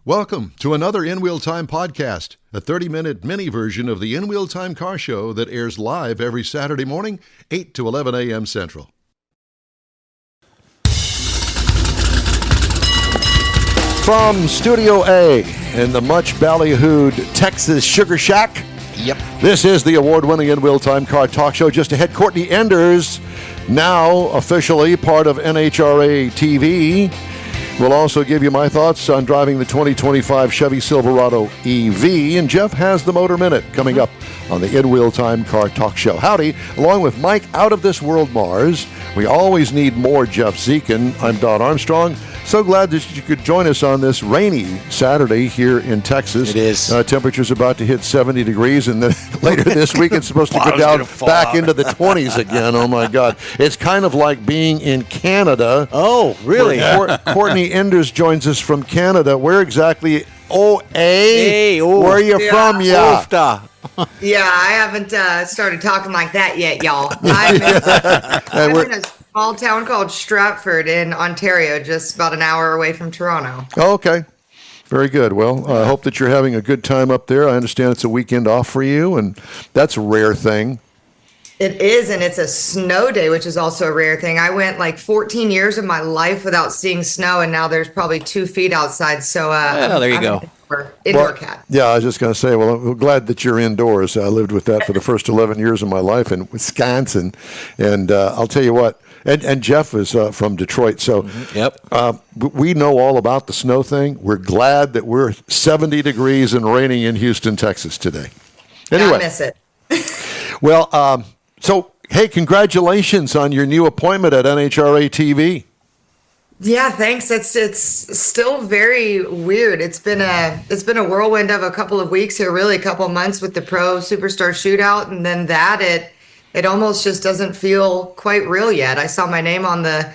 Welcome to another In Wheel Time podcast, a 30-minute mini version of the In Wheel Time car show that airs live every Saturday morning, 8 to 11 a.m. Central. From Studio A in the much ballyhooed Texas Sugar Shack, this is the award-winning In Wheel Time car talk show. Just ahead, Courtney Enders, now officially part of NHRA TV. We'll also give you my thoughts on driving the 2025 Chevy Silverado EV. And Jeff has the Motor Minute coming up on the In Wheel Time Car Talk Show. Howdy, along with Mike Out of This World Mars. We always need more Jeff Zekin. I'm Don Armstrong. So glad that you could join us on this rainy Saturday here in Texas. It is. Temperature's about to hit 70 degrees, and then later this week it's supposed to go down back into the 20s again. Oh, my God. It's kind of like being in Canada. Oh, really? Courtney Enders joins us from Canada. Where exactly? Hey, where are you from? Yeah, I haven't started talking like that yet, y'all. I'm in a small town called Stratford in Ontario, just about an hour away from Toronto. Oh, okay. Very good. Well, I hope that you're having a good time up there. I understand it's a weekend off for you, and that's a rare thing. It is, and it's a snow day, which is also a rare thing. I went like 14 years of my life without seeing snow, and now there's probably 2 feet outside. So, there you go. Indoor cat. Yeah, I was just going to say, well, I'm glad that you're indoors. I lived with that for the first 11 years of my life in Wisconsin, and I'll tell you what. And Jeff is from Detroit, so we know all about the snow thing. We're glad that we're 70 degrees and raining in Houston, Texas today. Anyway, I miss it. Well, so hey, congratulations on your new appointment at NHRA TV. Yeah, thanks. It's still very weird. It's been a whirlwind of a couple of weeks here, really a couple of months with the Pro Superstar Shootout, and then it almost just doesn't feel quite real yet. I saw my name on the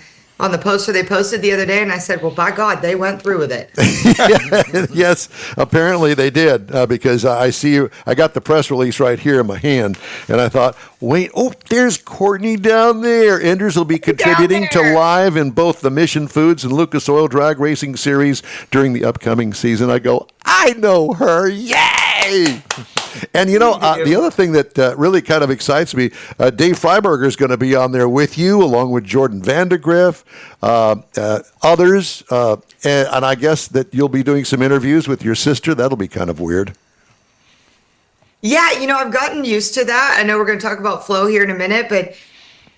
poster they posted the other day, and I said, well, by God, they went through with it. Yes, apparently they did, because I got the press release right here in my hand, and I thought, wait, there's Courtney down there. Enders will be contributing to live in both the Mission Foods and Lucas Oil Drag Racing Series during the upcoming season. I go, I know her, yay! And, the other thing that really kind of excites me, Dave Freiberger is going to be on there with you, along with Jordan Vandergriff, others, and I guess that you'll be doing some interviews with your sister. That'll be kind of weird. Yeah, I've gotten used to that. I know we're going to talk about Flo here in a minute, but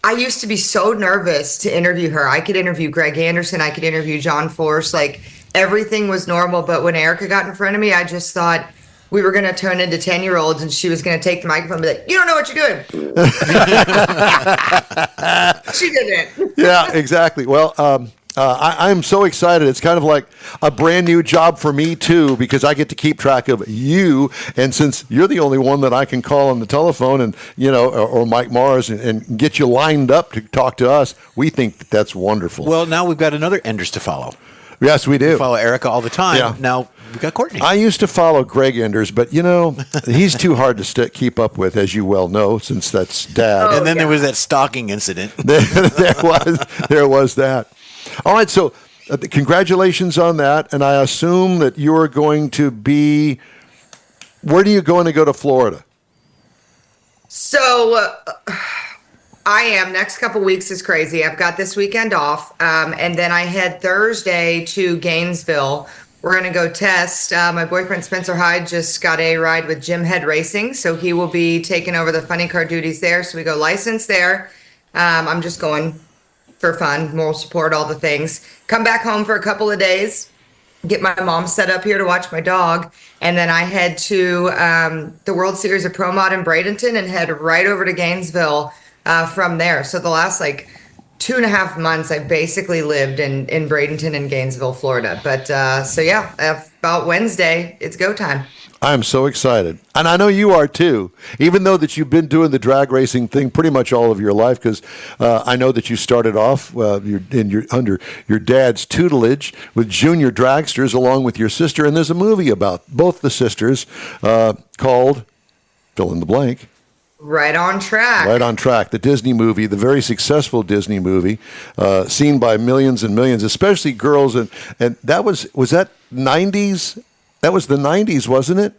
I used to be so nervous to interview her. I could interview Greg Anderson. I could interview John Forrest. Like, everything was normal. But when Erica got in front of me, I just thought we were going to turn into 10-year-olds, and she was going to take the microphone and be like, you don't know what you're doing. She didn't. Yeah, exactly. Well, I'm so excited. It's kind of like a brand new job for me, too, because I get to keep track of you. And since you're the only one that I can call on the telephone and, or Mike Mars and get you lined up to talk to us, we think that's wonderful. Well, now we've got another Enders to follow. Yes, we do. We follow Erica all the time. Yeah. Now we've got Courtney. I used to follow Greg Enders, but, he's too hard to keep up with, as you well know, since that's Dad. And then there was that stalking incident. there was that. All right, so congratulations on that, and I assume that you're going to be – where are you going to go to Florida? So I am. Next couple weeks is crazy. I've got this weekend off, and then I head Thursday to Gainesville. We're going to go test. My boyfriend Spencer Hyde just got a ride with Jim Head Racing, so he will be taking over the funny car duties there. So we go license there. I'm just going for fun, moral support, all the things. Come back home for a couple of days, get my mom set up here to watch my dog, and then I head to the World Series of Pro Mod in Bradenton and head right over to Gainesville from there. So the last 2.5 months, I basically lived in Bradenton and Gainesville, Florida. But about Wednesday, it's go time. I'm so excited. And I know you are too, even though that you've been doing the drag racing thing pretty much all of your life, because I know that you started off under your dad's tutelage with junior dragsters along with your sister. And there's a movie about both the sisters called, fill in the blank. Right on track. Right on track. The Disney movie, the very successful Disney movie, seen by millions and millions, especially girls. And that was that 90s? That was the 90s, wasn't it?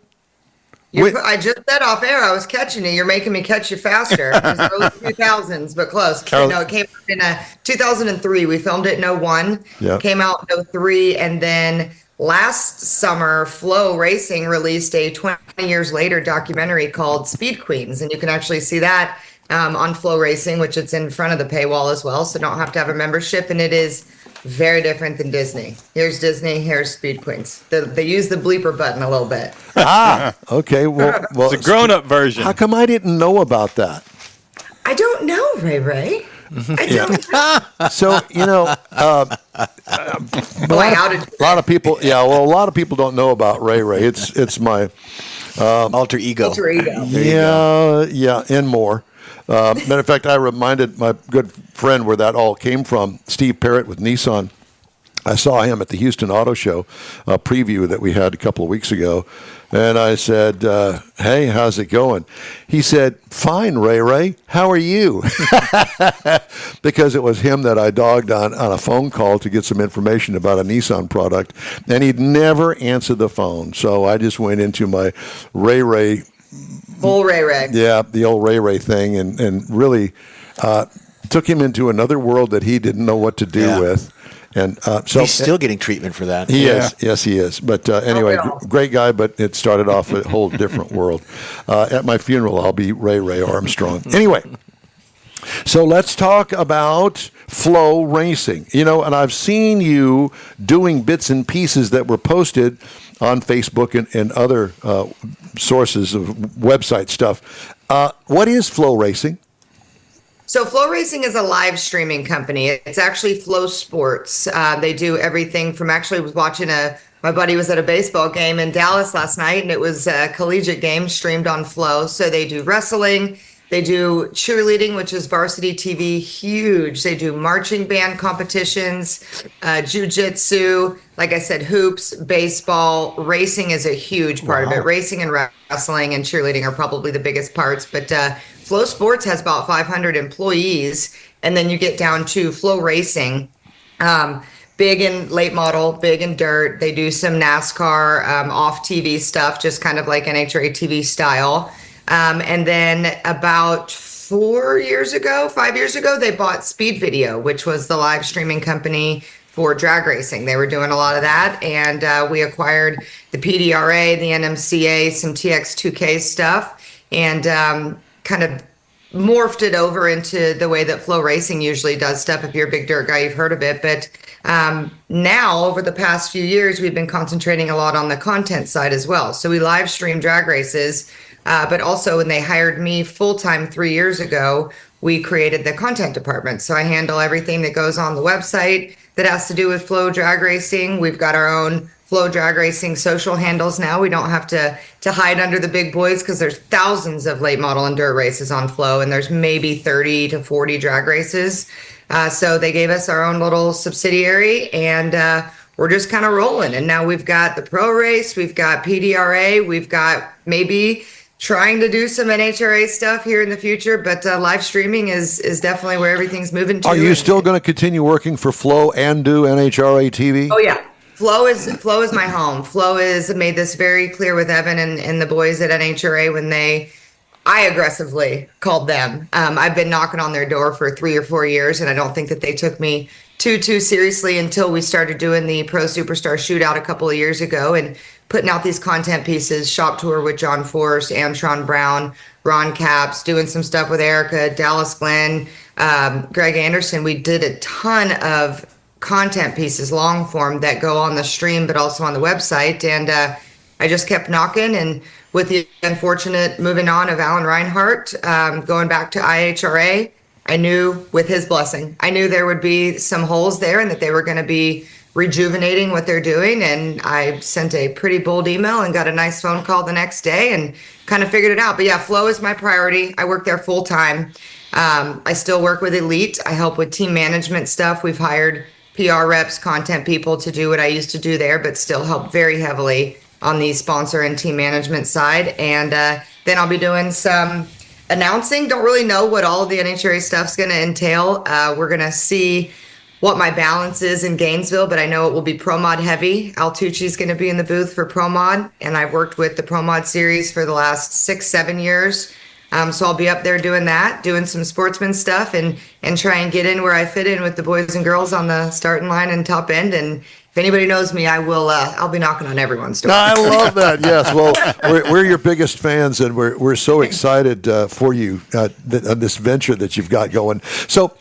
I just said off air I was catching you. You're making me catch you faster. It was early 2000s, but close. No, it came out in 2003. We filmed it in '01. Yeah. Came out in '03, and then last summer, FloRacing released a 20 years later documentary called Speed Queens, and you can actually see that on FloRacing, which it's in front of the paywall as well, so don't have to have a membership, and it is very different than Disney. Here's Disney, here's Speed Queens. They use the bleeper button a little bit. Okay. Well, it's a grown-up version. How come I didn't know about that? I don't know, Ray. I don't. So, a lot of people, a lot of people don't know about Ray. It's my alter ego. Alter ego. Yeah, and more. Matter of fact, I reminded my good friend where that all came from, Steve Parrott with Nissan. I saw him at the Houston Auto Show preview that we had a couple of weeks ago, and I said, hey, how's it going? He said, fine, Ray, how are you? Because it was him that I dogged on a phone call to get some information about a Nissan product, and he'd never answered the phone. So I just went into my Ray. Old Ray. Yeah, the old Ray thing, and really took him into another world that he didn't know what to do with. And so he's still getting treatment for that. He is. Yes, he is. But anyway, great guy, but it started off a whole different world. At my funeral, I'll be Ray Armstrong. Anyway, so let's talk about FloRacing. And I've seen you doing bits and pieces that were posted on Facebook and other sources of website stuff. What is FloRacing? So FloRacing is a live streaming company. It's actually Flow Sports. They do everything from actually was watching my buddy was at a baseball game in Dallas last night, and it was a collegiate game streamed on Flow. So they do wrestling. They do cheerleading, which is varsity TV, huge. They do marching band competitions, jiu-jitsu, like I said, hoops, baseball. Racing is a huge part of it. Racing and wrestling and cheerleading are probably the biggest parts. But Flow Sports has about 500 employees. And then you get down to FloRacing, big in late model, big in dirt. They do some NASCAR off TV stuff, just kind of like NHRA TV style. And then about 5 years ago, they bought Speed Video, which was the live streaming company for drag racing. They were doing a lot of that. And we acquired the PDRA, the NMCA, some TX2K stuff, and kind of morphed it over into the way that FloRacing usually does stuff. If you're a big dirt guy, you've heard of it. But now, over the past few years, we've been concentrating a lot on the content side as well. So we live stream drag races. But also when they hired me full-time 3 years ago, we created the content department. So I handle everything that goes on the website that has to do with Flow Drag Racing. We've got our own Flow Drag Racing social handles now. We don't have to hide under the big boys because there's thousands of late model and dirt races on Flow, and there's maybe 30 to 40 drag races. So they gave us our own little subsidiary, and we're just kind of rolling. And now we've got the Pro Race, we've got PDRA, we've got maybe trying to do some NHRA stuff here in the future, but live streaming is definitely where everything's moving to. Are you still going to continue working for Flow and do NHRA TV? Oh yeah, Flow is my home. Flow is made this very clear with Evan and the boys at NHRA when I aggressively called them. I've been knocking on their door for 3 or 4 years, and I don't think that they took me too seriously until we started doing the Pro Superstar Shootout a couple of years ago and putting out these content pieces, shop tour with John Forrest, Antron Brown, Ron Capps, doing some stuff with Erica, Dallas Glenn, Greg Anderson. We did a ton of content pieces, long form, that go on the stream, but also on the website. And I just kept knocking. And with the unfortunate moving on of Alan Reinhart, going back to IHRA, I knew with his blessing, I knew there would be some holes there and that they were going to be rejuvenating what they're doing. And I sent a pretty bold email and got a nice phone call the next day and kind of figured it out. But yeah, Flow is my priority. I work there full time. I still work with Elite. I help with team management stuff. We've hired PR reps, content people to do what I used to do there, but still help very heavily on the sponsor and team management side. And then I'll be doing some announcing. Don't really know what all of the NHRA stuff's going to entail. We're going to see what my balance is in Gainesville, but I know it will be Pro Mod heavy. Al Tucci's going to be in the booth for Pro Mod, and I've worked with the Pro Mod series for the last 6-7 years. So I'll be up there doing that, doing some sportsman stuff, and try and get in where I fit in with the boys and girls on the starting line and top end. And if anybody knows me, I'll be knocking on everyone's door. I love that. Yes. Well, we're your biggest fans, and we're so excited for you on this venture that you've got going. So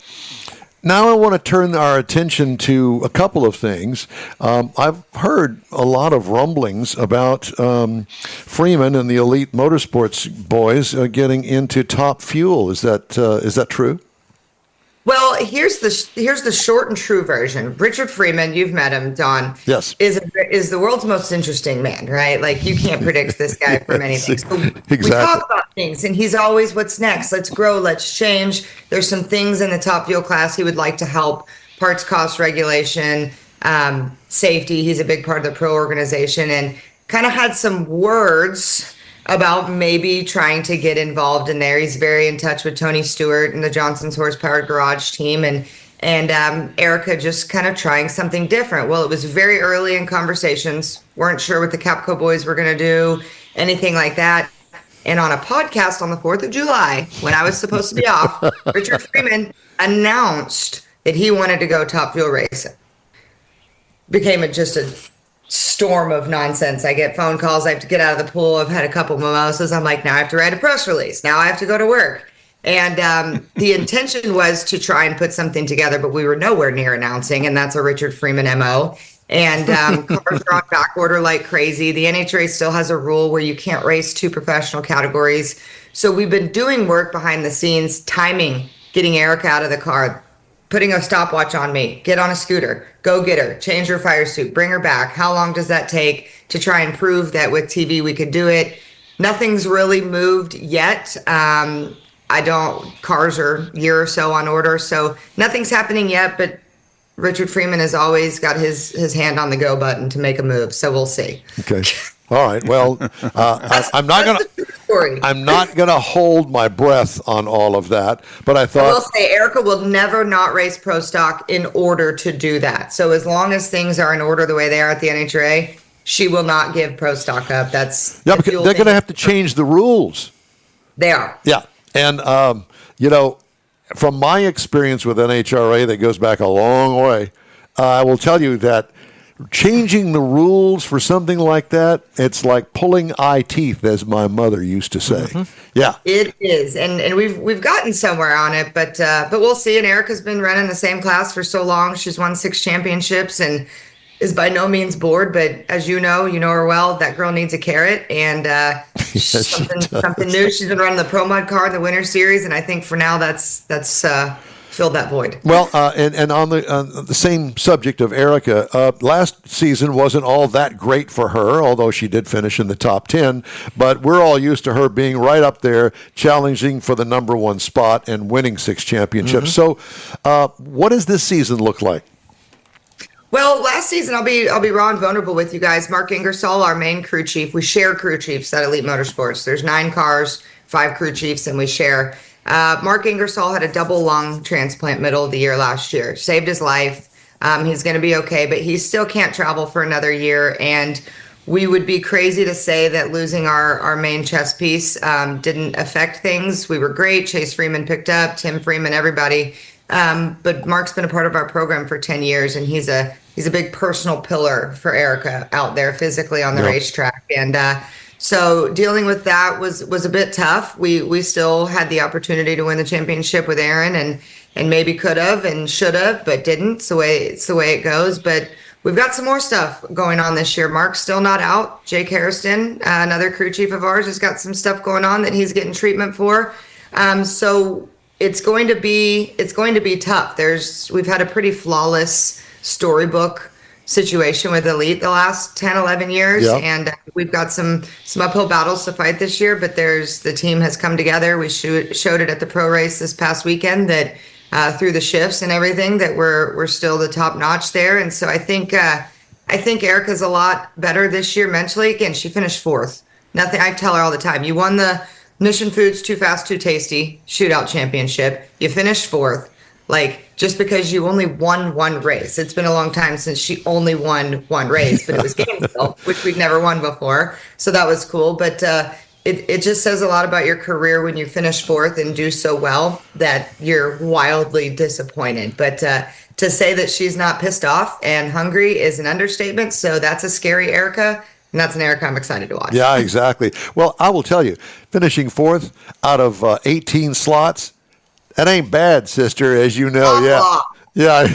now I want to turn our attention to a couple of things. I've heard a lot of rumblings about Freeman and the Elite Motorsports boys getting into Top Fuel. Is that true? Well, here's the short and true version. Richard Freeman, you've met him, Don. Yes. Is the world's most interesting man, right? Like, you can't predict this guy from anything. So Exactly. we talk about things, and he's always, what's next? Let's grow, let's change. There's some things in the Top Fuel class he would like to help. Parts cost regulation, safety. He's a big part of the pro organization, and kind of had some words about maybe trying to get involved in there. He's very in touch with Tony Stewart and the Johnson's Horsepower Garage team, and Erica just kind of trying something different. Well, it was very early in conversations. Weren't sure what the Capco boys were going to do, anything like that. And on a podcast on the 4th of July, when I was supposed to be off, Richard Freeman announced that he wanted to go Top Fuel racing. Became just a storm of nonsense. I get phone calls. I have to get out of the pool. I've had a couple mimosas. I'm like, now I have to write a press release. Now I have to go to work. And the intention was to try and put something together, but we were nowhere near announcing. And that's a Richard Freeman MO. And cars are on back order like crazy. The NHRA still has a rule where you can't race 2 professional categories. So we've been doing work behind the scenes, timing, getting Erica out of the car, putting a stopwatch on me, get on a scooter, go get her, change her fire suit, bring her back. How long does that take to try and prove that with TV we could do it? Nothing's really moved yet. Cars are a year or so on order, so nothing's happening yet, but Richard Freeman has always got his hand on the go button to make a move, so we'll see. Okay. All right. Well, I'm not gonna hold my breath on all of that, but I thought I will say Erica will never not race pro stock in order to do that. So as long as things are in order the way they are at the NHRA, she will not give pro stock up. Because they're going to have to change the rules. They are. Yeah, and from my experience with NHRA that goes back a long way, I will tell you that changing the rules for something like that, it's like pulling eye teeth, as my mother used to say. Mm-hmm. Yeah, it is, and we've gotten somewhere on it, but we'll see. And Erica's been running the same class for so long; she's won 6 championships and is by no means bored. But as you know her well. That girl needs a carrot, and yes, something new. She's been running the Pro Mod car in the Winter Series, and I think for now that's filled that void. Well, and on the same subject of Erica, last season wasn't all that great for her, although she did finish in the top 10. But we're all used to her being right up there, challenging for the number 1 spot and winning 6 championships. Mm-hmm. So, what does this season look like? Well, last season, I'll be raw and vulnerable with you guys. Mark Ingersoll, our main crew chief, we share crew chiefs at Elite Motorsports. There's 9 cars, 5 crew chiefs, and we share. Mark Ingersoll had a double lung transplant middle of the year last year. Saved his life. He's going to be okay, but he still can't travel for another year. And we would be crazy to say that losing our main chess piece didn't affect things. We were great. Chase Freeman picked up, Tim Freeman, everybody. But Mark's been a part of our program for 10 years, and he's a big personal pillar for Erica out there physically on the racetrack. And so dealing with that was a bit tough. We still had the opportunity to win the championship with Aaron, and maybe could have and should have, but didn't. It's the way it goes. But we've got some more stuff going on this year. Mark's still not out. Jake Harrison, another crew chief of ours, has got some stuff going on that he's getting treatment for. So it's going to be tough. We've had a pretty flawless storybook situation with Elite the last 10, 11 years. Yep. And we've got some uphill battles to fight this year, but the team has come together. We showed it at the pro race this past weekend that through the shifts and everything that we're still the top notch there. And so I think Erica's a lot better this year mentally. Again, she finished 4th. Nothing. I tell her all the time, you won the Mission Foods Too Fast, Too Tasty Shootout Championship. You finished 4th. Like, just because you only won one race. It's been a long time since she only won one race, but it was Gainesville, which we'd never won before. So that was cool. But it just says a lot about your career when you finish 4th and do so well that you're wildly disappointed. But to say that she's not pissed off and hungry is an understatement. So that's a scary Erica. And that's an Erica I'm excited to watch. Yeah, exactly. Well, I will tell you, finishing 4th out of 18 slots, that ain't bad, sister, as you know. Yeah. Yeah,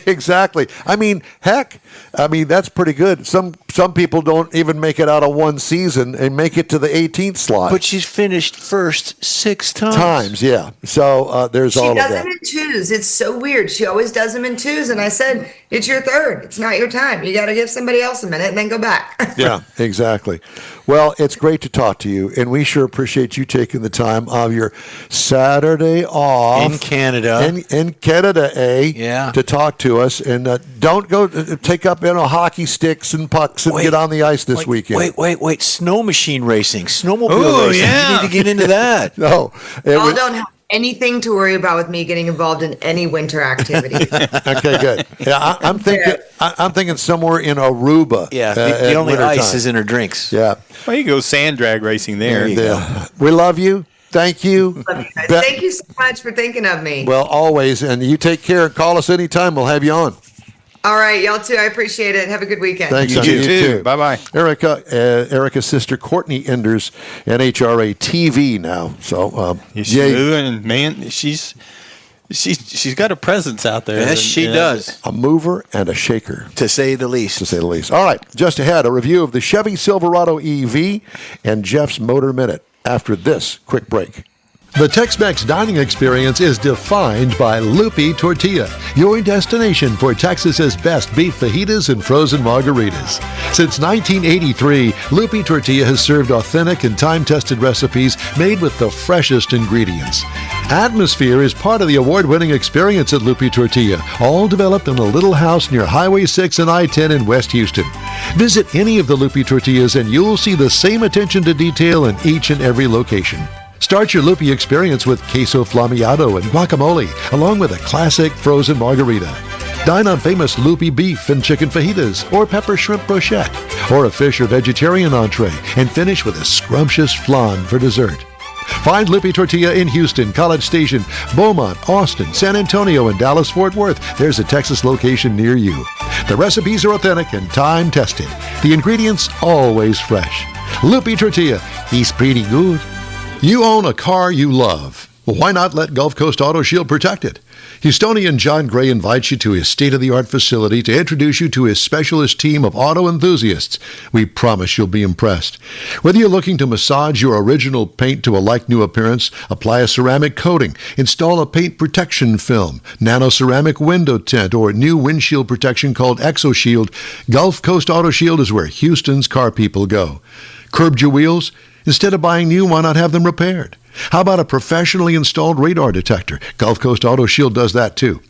exactly. I mean, heck, that's pretty good. Some people don't even make it out of one season and make it to the 18th slot. But she's finished first 6 times. Yeah. So there's all of that. She does them in twos. It's so weird. She always does them in twos. And I said, it's your third. It's not your time. You got to give somebody else a minute and then go back. Yeah, exactly. Well, it's great to talk to you, and we sure appreciate you taking the time of your Saturday off in Canada. In Canada, Yeah. to talk to us. And don't go take up hockey sticks and pucks and get on the ice this weekend. Wait. Snow machine racing. Snowmobile racing. Yeah. You need to get into that. No. Y'all don't have anything to worry about with me getting involved in any winter activity. Okay, good. Yeah, I'm thinking. I'm thinking somewhere in Aruba. Yeah, the only winter ice time. is in her drinks. Yeah. Well, you go sand drag racing there. Yeah. We love you. Thank you. Love you guys. Thank you so much for thinking of me. Well, always. And you take care and call us anytime. We'll have you on. All right, y'all too. I appreciate it. Have a good weekend. Thanks, You honey. too. Bye-bye. Erica's sister, Courtney Enders, NHRA TV now. So, She's yay. moving, man. She's got a presence out there. Yes, she does. A mover and a shaker, To say the least. to say the least. All right, just ahead, a review of the Chevy Silverado EV and Jeff's Motor Minute after this quick break. The Tex-Mex dining experience is defined by Lupi Tortilla, your destination for Texas's best beef fajitas and frozen margaritas. Since 1983, Lupi Tortilla has served authentic and time-tested recipes made with the freshest ingredients. Atmosphere is part of the award-winning experience at Lupi Tortilla, all developed in a little house near Highway 6 and I-10 in West Houston. Visit any of the Lupi Tortillas and you'll see the same attention to detail in each and every location. Start your Lupi experience with queso flammeado and guacamole, along with a classic frozen margarita. Dine on famous Lupi beef and chicken fajitas, or pepper shrimp brochette, or a fish or vegetarian entree, and finish with a scrumptious flan for dessert. Find Lupi Tortilla in Houston, College Station, Beaumont, Austin, San Antonio, and Dallas-Fort Worth. There's a Texas location near you. The recipes are authentic and time-tested. The ingredients always fresh. Lupi Tortilla, he's pretty good. You own a car you love. Well, why not let Gulf Coast Auto Shield protect it? Houstonian John Gray invites you to his state-of-the-art facility to introduce you to his specialist team of auto enthusiasts. We promise you'll be impressed. Whether you're looking to massage your original paint to a like-new appearance, apply a ceramic coating, install a paint protection film, nano-ceramic window tint, or new windshield protection called ExoShield, Gulf Coast Auto Shield is where Houston's car people go. Curbed your wheels? Instead of buying new, why not have them repaired? How about a professionally installed radar detector? Gulf Coast Auto Shield does that too.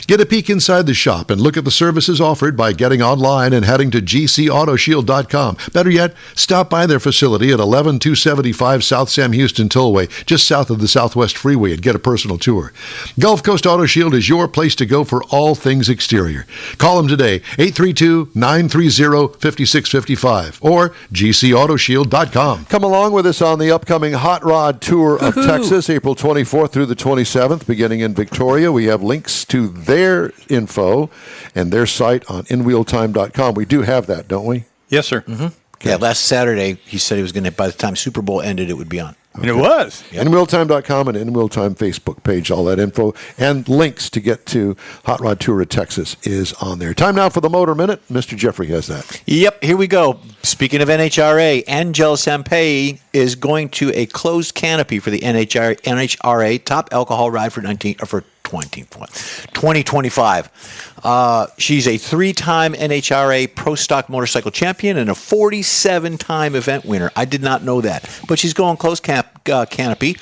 Get a peek inside the shop and look at the services offered by getting online and heading to gcautoshield.com. Better yet, stop by their facility at 11275 South Sam Houston Tollway, just south of the Southwest Freeway, and get a personal tour. Gulf Coast Auto Shield is your place to go for all things exterior. Call them today, 832-930-5655 or gcautoshield.com. Come along with us on the upcoming Hot Rod Tour of Texas, April 24th through the 27th, beginning in Victoria. We have links to their info and their site on inwheeltime.com. We do have that, don't we? Yes, sir. Okay. Yeah, last Saturday, he said he was going to, by the time Super Bowl ended, it would be on. And it was. Inwheeltime.com and InWheelTime Facebook page, all that info and links to get to Hot Rod Tour of Texas is on there. Time now for the Motor Minute. Mr. Jeffrey has that. Yep, here we go. Speaking of NHRA, Angel Sampei is going to a closed canopy for the NHRA Top Alcohol Ride for 2025. She's a 3-time NHRA Pro Stock Motorcycle Champion and a 47-time event winner. I did not know that. But she's going closed canopy.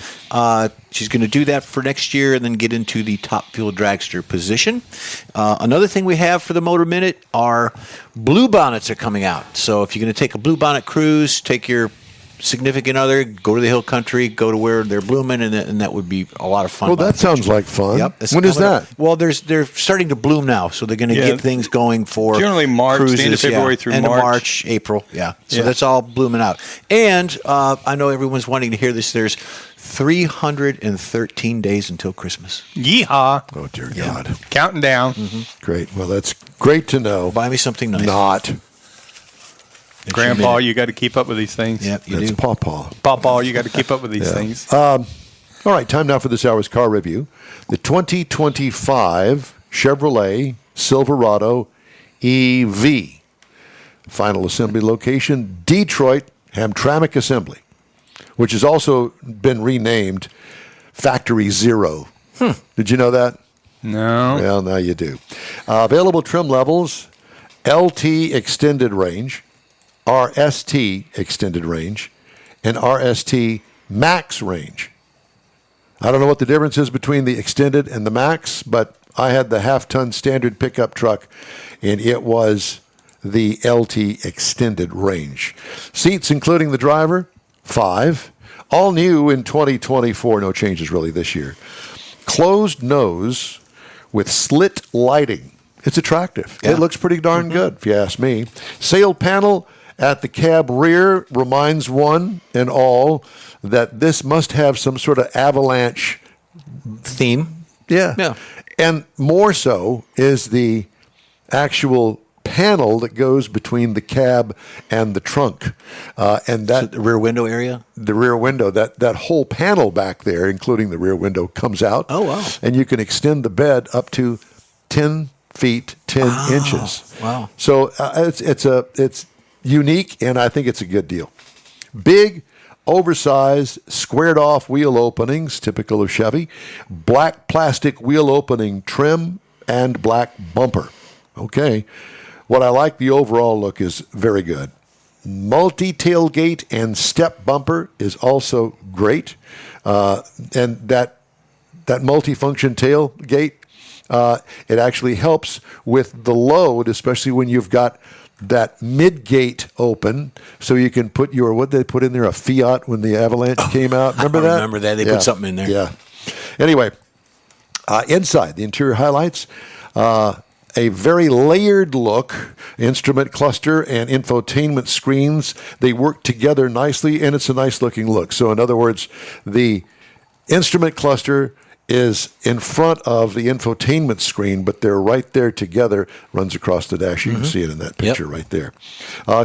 She's going to do that for next year and then get into the top fuel dragster position. Another thing we have for the Motor Minute are blue bonnets are coming out. So if you're going to take a blue bonnet cruise, take your significant other, go to the hill country, go to where they're blooming, and that would be a lot of fun. Well, that sounds like fun. Yep. When is that? Well, they're starting to bloom now, so they're going to get things going for generally March, cruises, the end of February through end of March. March, April. Yeah. So that's all blooming out. And I know everyone's wanting to hear this. There's 313 days until Christmas. Yeehaw. Oh, dear God. Counting down. Great. Well, that's great to know. Buy me something nice. Not. It's Grandpa, your you got to keep up with these things. Yep, you That's do. Pawpaw. Pawpaw, you got to keep up with these things. All right, time now for this hour's car review. The 2025 Chevrolet Silverado EV. Final assembly location, Detroit Hamtramck Assembly, which has also been renamed Factory Zero. Did you know that? No. Well, now you do. Available trim levels, LT Extended Range, RST Extended Range, and RST Max Range. I don't know what the difference is between the Extended and the Max, but I had the half-ton standard pickup truck, and it was the LT Extended Range. Seats, including the driver, 5. All new in 2024. No changes really this year. Closed nose with slit lighting. It's attractive. Yeah. It looks pretty darn good, if you ask me. Sail panel at the cab rear reminds one and all that this must have some sort of avalanche Theme. Yeah. And more so is the actual panel that goes between the cab and the trunk. And that The rear window area. the rear window, that whole panel back there, including the rear window, comes out. Oh, wow. And you can extend the bed up to 10 feet, 10 inches. Wow. So it's unique, and I think it's a good deal. Big, oversized, squared-off wheel openings, typical of Chevy. Black plastic wheel opening trim and black bumper. Okay. What I like, the overall look is very good. Multi-tailgate and step bumper is also great. And that multifunction tailgate, it actually helps with the load, especially when you've got that mid-gate open, so you can put your, what they put in there, a Fiat when the Avalanche came out. Remember that? I remember that. They put something in there. Yeah. Anyway, inside, the interior highlights, a very layered look, instrument cluster and infotainment screens. They work together nicely, and it's a nice-looking look. So, in other words, the instrument cluster is in front of the infotainment screen, but they're right there together, runs across the dash. You can see it in that picture right there.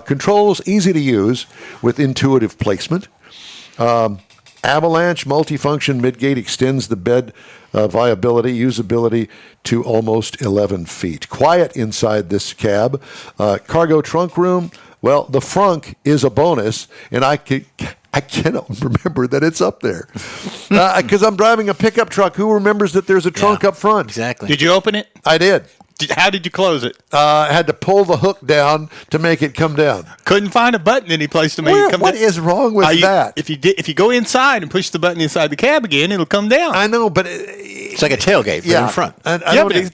Controls, easy to use with intuitive placement. Avalanche multifunction midgate extends the bed viability, usability to almost 11 feet. Quiet inside this cab. Cargo trunk room, well, the frunk is a bonus, and I cannot remember that it's up there. Because I'm driving a pickup truck. Who remembers that there's a trunk up front? Exactly. Did you open it? I did. How did you close it? I had to pull the hook down to make it come down. Couldn't find a button any place to make it come What down. is wrong with that? If you go inside and push the button inside the cab again, it'll come down. I know, but It's like a tailgate, but in front.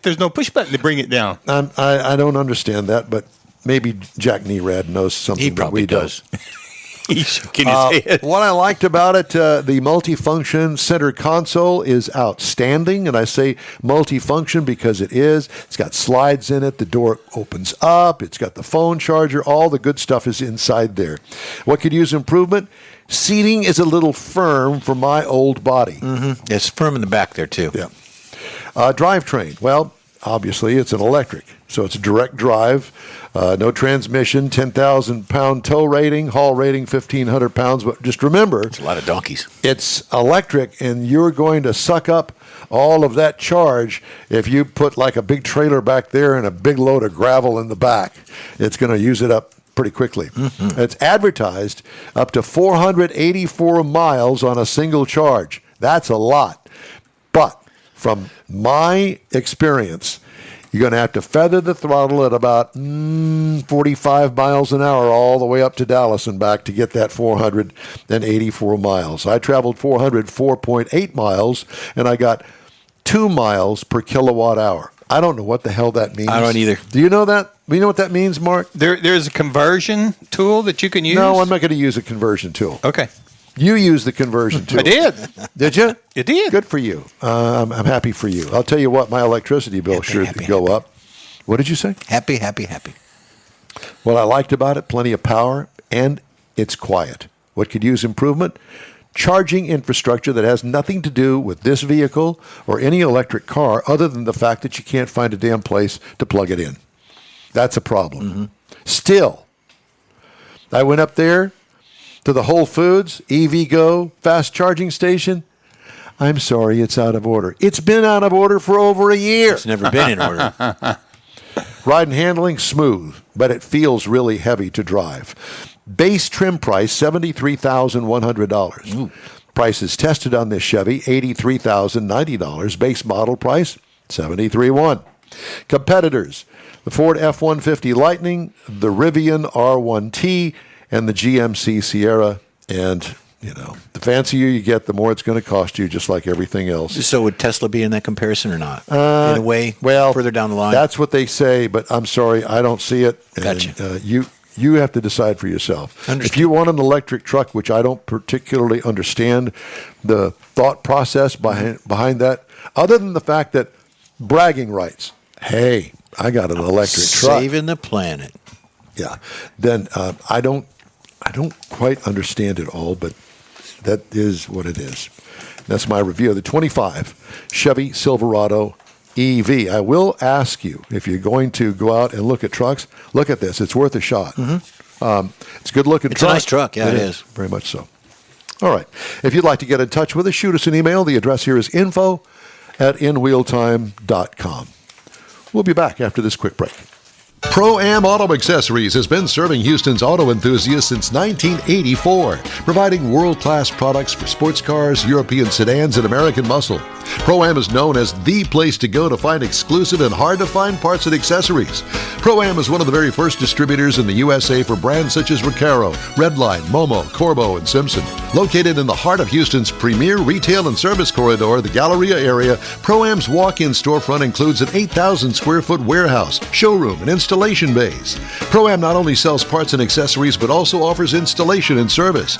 There's no push button to bring it down. I don't understand that, but maybe Jack Nerad knows something He that probably we don't. does. He's shaking his head. What I liked about it, the multifunction center console is outstanding, and I say multifunction because it is. It's got slides in it. The door opens up. It's got the phone charger. All the good stuff is inside there. What could use improvement? Seating is a little firm for my old body. It's firm in the back there, too. Yeah. Drivetrain. Well, obviously, it's an electric, so it's a direct drive. No transmission, 10,000-pound tow rating, haul rating 1,500 pounds. But just remember, It's a lot of donkeys. it's electric, and you're going to suck up all of that charge if you put like a big trailer back there and a big load of gravel in the back. It's going to use it up pretty quickly. It's advertised up to 484 miles on a single charge. That's a lot. But from my experience, you're going to have to feather the throttle at about 45 miles an hour all the way up to Dallas and back to get that 484 miles. I traveled 404.8 miles, and I got 2 miles per kilowatt hour. I don't know what the hell that means. I don't either. Do you know that? Do you know what that means, Mark? There's a conversion tool that you can use? No, I'm not going to use a conversion tool. Okay. You use the conversion tool. I did. Did you? You did. Good for you. I'm happy for you. I'll tell you what, my electricity bill should go up. What did you say? Happy. What I liked about it, plenty of power, and it's quiet. What could use improvement? Charging infrastructure that has nothing to do with this vehicle or any electric car other than the fact that you can't find a damn place to plug it in. That's a problem. Mm-hmm. Still, I went up there to the Whole Foods EV Go fast charging station. I'm sorry, it's out of order. It's been out of order for over a year. It's never been in order. Ride and handling, smooth, but it feels really heavy to drive. Base trim price, $73,100. Prices tested on this Chevy, $83,090. Base model price, $73,100. Competitors, the Ford F-150 Lightning, the Rivian R1T, and the GMC Sierra. And, you know, the fancier you get, the more it's going to cost you, just like everything else. So would Tesla be in that comparison or not? In a way, well, further down the line? That's what they say, but I'm sorry, I don't see it. Gotcha. You have to decide for yourself. Understood. If you want an electric truck, which I don't particularly understand the thought process behind that, other than the fact that bragging rights, hey, I got an electric truck. Saving the planet. Yeah. Then I don't quite understand it all, but that is what it is. That's my review of the 25 Chevy Silverado EV. I will ask you, if you're going to go out and look at trucks, look at this. It's worth a shot. Mm-hmm. It's a good-looking It's truck. a nice truck. Yeah, it is. Very much so. All right. If you'd like to get in touch with us, shoot us an email. The address here is info@inwheeltime.com. We'll be back after this quick break. Pro-Am Auto Accessories has been serving Houston's auto enthusiasts since 1984, providing world-class products for sports cars, European sedans, and American muscle. Pro-Am is known as the place to go to find exclusive and hard-to-find parts and accessories. Pro-Am is one of the very first distributors in the USA for brands such as Recaro, Redline, Momo, Corbo, and Simpson. Located in the heart of Houston's premier retail and service corridor, the Galleria area, Pro-Am's walk-in storefront includes an 8,000-square-foot warehouse, showroom, and installation bays. Pro-Am not only sells parts and accessories, but also offers installation and service.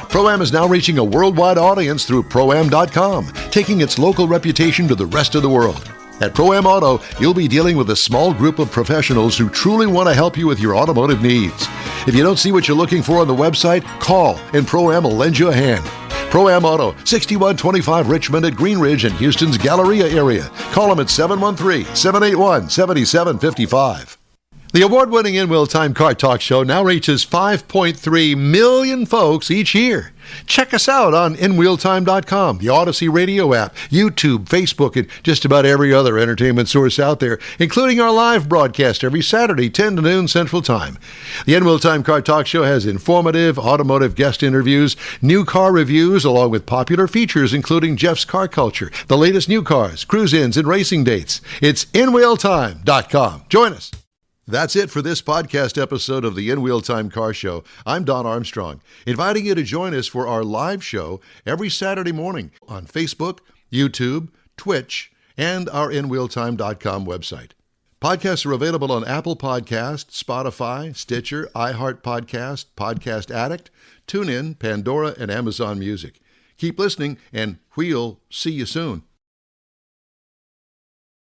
Pro-Am is now reaching a worldwide audience through Pro-Am.com, taking its local reputation to the rest of the world. At Pro-Am Auto, you'll be dealing with a small group of professionals who truly want to help you with your automotive needs. If you don't see what you're looking for on the website, call and Pro-Am will lend you a hand. Pro-Am Auto, 6125 Richmond at Green Ridge in Houston's Galleria area. Call them at 713-781-7755. The award-winning In Wheel Time Car Talk Show now reaches 5.3 million folks each year. Check us out on InWheelTime.com, the Odyssey radio app, YouTube, Facebook, and just about every other entertainment source out there, including our live broadcast every Saturday, 10 to noon Central Time. The In Wheel Time Car Talk Show has informative automotive guest interviews, new car reviews, along with popular features including Jeff's Car Culture, the latest new cars, cruise-ins, and racing dates. It's InWheelTime.com. Join us. That's it for this podcast episode of the In Wheel Time Car Show. I'm Don Armstrong, inviting you to join us for our live show every Saturday morning on Facebook, YouTube, Twitch, and our InWheelTime.com website. Podcasts are available on Apple Podcasts, Spotify, Stitcher, iHeart Podcast, Podcast Addict, TuneIn, Pandora, and Amazon Music. Keep listening, and we'll see you soon.